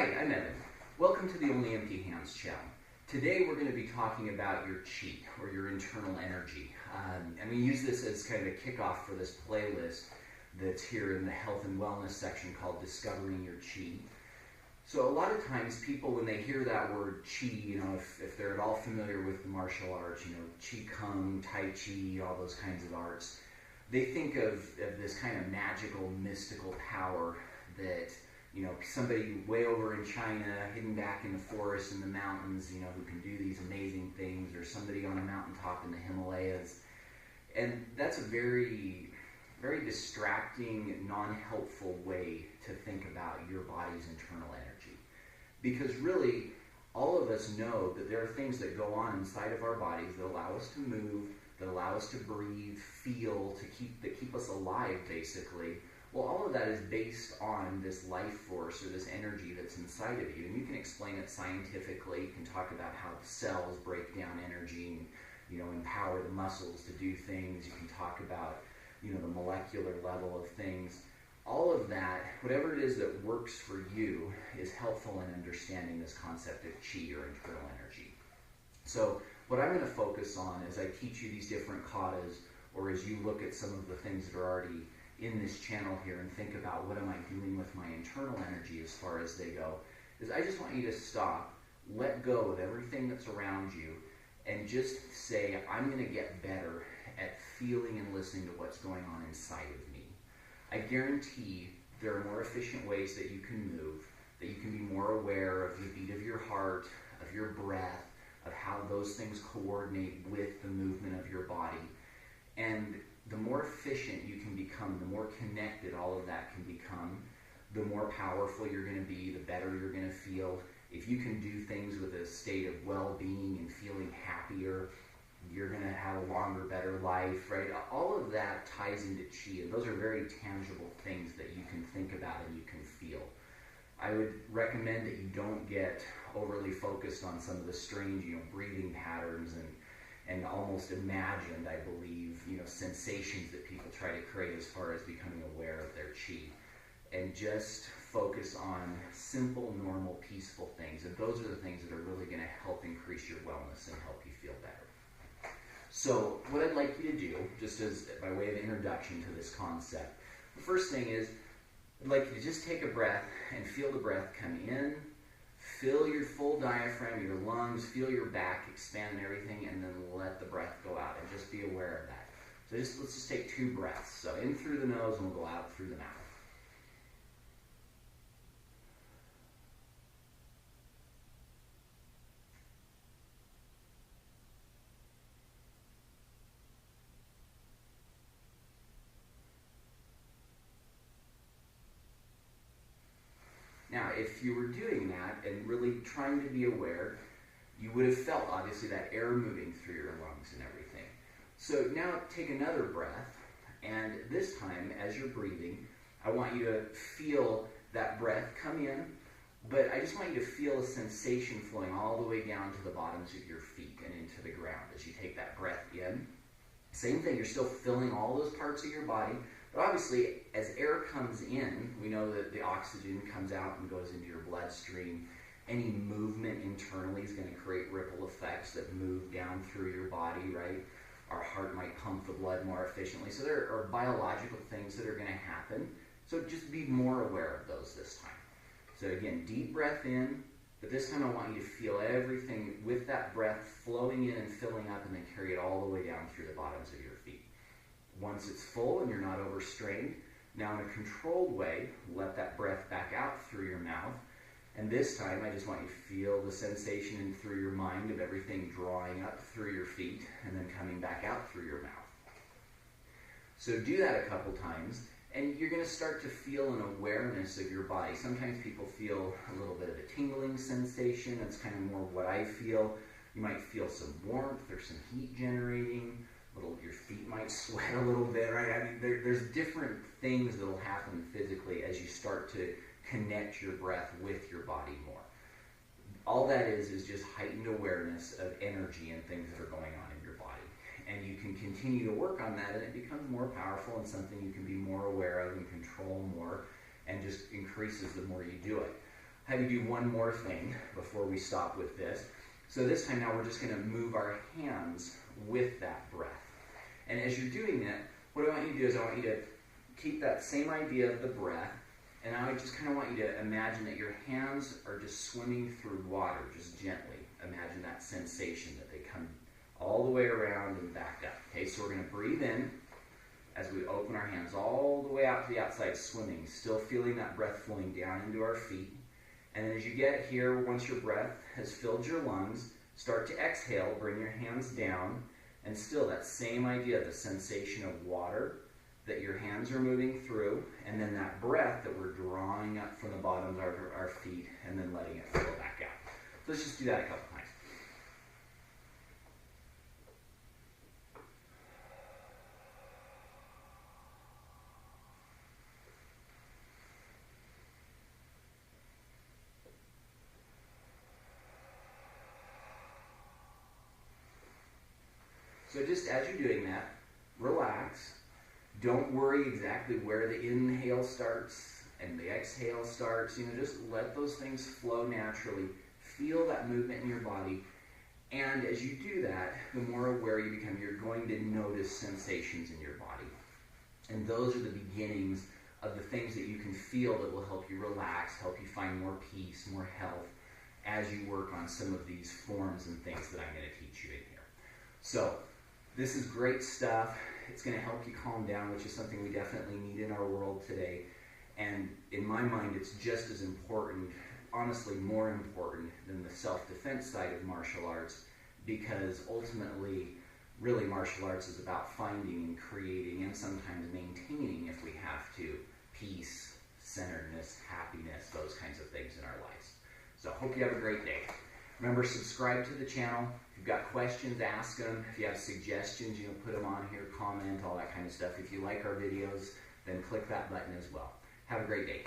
Hi, I'm Evan. Welcome to the Only Empty Hands channel. Today we're going to be talking about your chi, or your internal energy. And we use this as kind of a kickoff for this playlist that's here in the health and wellness section called Discovering Your Chi. So a lot of times people, when they hear that word chi, if they're at all familiar with the martial arts, Qi Kung, Tai Chi, all those kinds of arts, they think of this kind of magical, mystical power that, somebody way over in China, hidden back in the forest, in the mountains, who can do these amazing things, or somebody on a mountaintop in the Himalayas. And that's a very, very distracting, non-helpful way to think about your body's internal energy. Because really, all of us know that there are things that go on inside of our bodies that allow us to move, that allow us to breathe, feel, that keep us alive, basically. Well, all of that is based on this life force or this energy that's inside of you. And you can explain it scientifically. You can talk about how the cells break down energy and, empower the muscles to do things. You can talk about, the molecular level of things. All of that, whatever it is that works for you, is helpful in understanding this concept of chi, or internal energy. So what I'm going to focus on as I teach you these different katas, or as you look at some of the things that are already in this channel here and think about what am I doing with my internal energy as far as they go, is I just want you to stop, let go of everything that's around you, and just say, I'm going to get better at feeling and listening to what's going on inside of me. I guarantee there are more efficient ways that you can move, that you can be more aware of the beat of your heart, of your breath, of how those things coordinate with the movement of your body. And the more efficient you can become, the more connected all of that can become, the more powerful you're going to be, the better you're going to feel. If you can do things with a state of well-being and feeling happier, you're going to have a longer, better life, right? All of that ties into chi, and those are very tangible things that you can think about and you can feel. I would recommend that you don't get overly focused on some of the strange, breathing patterns and almost imagined, I believe, sensations that people try to create as far as becoming aware of their chi. And just focus on simple, normal, peaceful things. And those are the things that are really going to help increase your wellness and help you feel better. So what I'd like you to do, just as by way of introduction to this concept, the first thing is, I'd like you to just take a breath and feel the breath come in. Fill your full diaphragm, your lungs, feel your back expand and everything, and then let the breath go out, and just be aware of that. So let's just take 2 breaths. So in through the nose, and we'll go out through the mouth. Now, if you were doing that and really trying to be aware, you would have felt, obviously, that air moving through your lungs and everything. So now take another breath, and this time, as you're breathing, I want you to feel that breath come in, but I just want you to feel a sensation flowing all the way down to the bottoms of your feet and into the ground as you take that breath in. Same thing, you're still filling all those parts of your body, but obviously, as air comes in, we know that the oxygen comes out and goes into your bloodstream. Any movement internally is going to create ripple effects that move down through your body, right? Our heart might pump the blood more efficiently. So there are biological things that are going to happen. So just be more aware of those this time. So again, deep breath in, but this time I want you to feel everything with that breath flowing in and filling up, and then carry it all the way down through the bottoms of your feet. Once it's full and you're not overstrained, now in a controlled way, let that breath back out through your mouth. And this time, I just want you to feel the sensation in through your mind of everything drawing up through your feet and then coming back out through your mouth. So do that a couple times, and you're going to start to feel an awareness of your body. Sometimes people feel a little bit of a tingling sensation. That's kind of more what I feel. You might feel some warmth or some heat generating. Your feet might sweat a little bit, right? I mean, there's different things that will happen physically as you start to connect your breath with your body more. All that is just heightened awareness of energy and things that are going on in your body. And you can continue to work on that, and it becomes more powerful and something you can be more aware of and control more, and just increases the more you do it. have you do one more thing before we stop with this. So this time now we're just going to move our hands with that breath. And as you're doing that, what I want you to do is I want you to keep that same idea of the breath, and I just kind of want you to imagine that your hands are just swimming through water, just gently. Imagine that sensation that they come all the way around and back up. Okay, so we're going to breathe in as we open our hands all the way out to the outside, swimming, still feeling that breath flowing down into our feet. And then as you get here, once your breath has filled your lungs, start to exhale, bring your hands down, and still that same idea, the sensation of water that your hands are moving through, and then that breath that we're drawing up from the bottoms of our feet, and then letting it flow back out. So let's just do that a couple times. So just as you're doing that, relax. Don't worry exactly where the inhale starts and the exhale starts. Just let those things flow naturally. Feel that movement in your body. And as you do that, the more aware you become, you're going to notice sensations in your body. And those are the beginnings of the things that you can feel that will help you relax, help you find more peace, more health, as you work on some of these forms and things that I'm going to teach you in here. So, this is great stuff. It's going to help you calm down, which is something we definitely need in our world today. And in my mind, it's just as important, honestly more important than the self-defense side of martial arts, because ultimately, really martial arts is about finding and creating and sometimes maintaining, if we have to, peace, centeredness, happiness, those kinds of things in our lives. So hope you have a great day. Remember, subscribe to the channel. If you've got questions, ask them. If you have suggestions, put them on here, comment, all that kind of stuff. If you like our videos, then click that button as well. Have a great day.